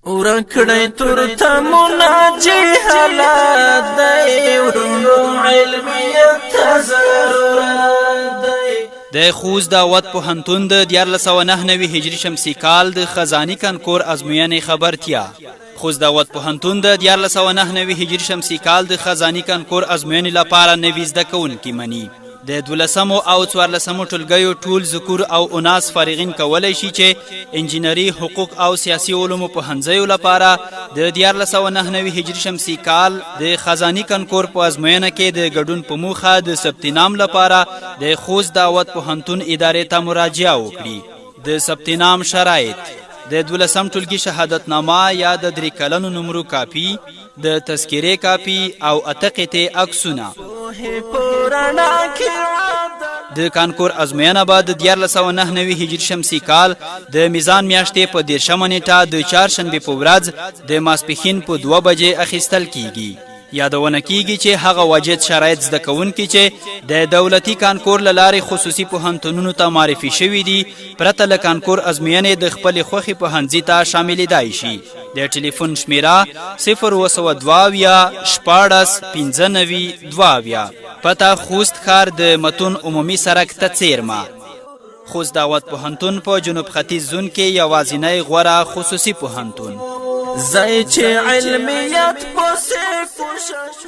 ورکړی تور تمونه جهالت دی ورونو علمیت ته ضرورت دی. د خوست دعوت پوهنتون د 1499 هجري شمسي کال د خزاني کانکور ازموینې خبرتیا. خوست دعوت پوهنتون د 1499 هجري شمسي کال د خزاني کانکور ازموینې لپاره نوي زده کوونکي مني. د 12 او 14 ټولګیو ټول ذکور او اناث فارغین کولای شي چې انجینری، حقوق او سیاسي علومو پوهنځیو لپاره د 1499 هجري شمسي کال د خزاني کانکور په ازموینه کې د ګډون په موخه د ثبت نام لپاره د خوست دعوت پوهنتون ادارې ته مراجعه وکړي. د ثبت نام شرایط: د 12 ټولګي شهادتنامه یا د 3 کلنو نمرو کاپي، د تذکرې کاپي او 8 قطعې عکسونه. د کانکور ازموینه به د 1499 هجري شمسي کال د میزان میاشتې په 13 نیټه د چهارشنبې په ورځ د ماسپښین په 2 بجې اخیستل کیږي. یادونه کیږي چې هغه واجد شرایط زده کوونکي چې د دولتي کانکور له لارې خصوصي پوهنتونونو ته معرفي شوي دي پرته له کانکور ازموینې د خپلې خوښې پوهنځي ته شاملېدای شي. د ټلیفون شمیره 02 16 95 22. پته: خوست ښار د متون عمومي سړک ته څیرمه. خوست دعوت پوهنتون په جنوب ختیځ زون کې یوازینی غوره خصوصي پوهنتون. زای چې علمیت پسې کوشش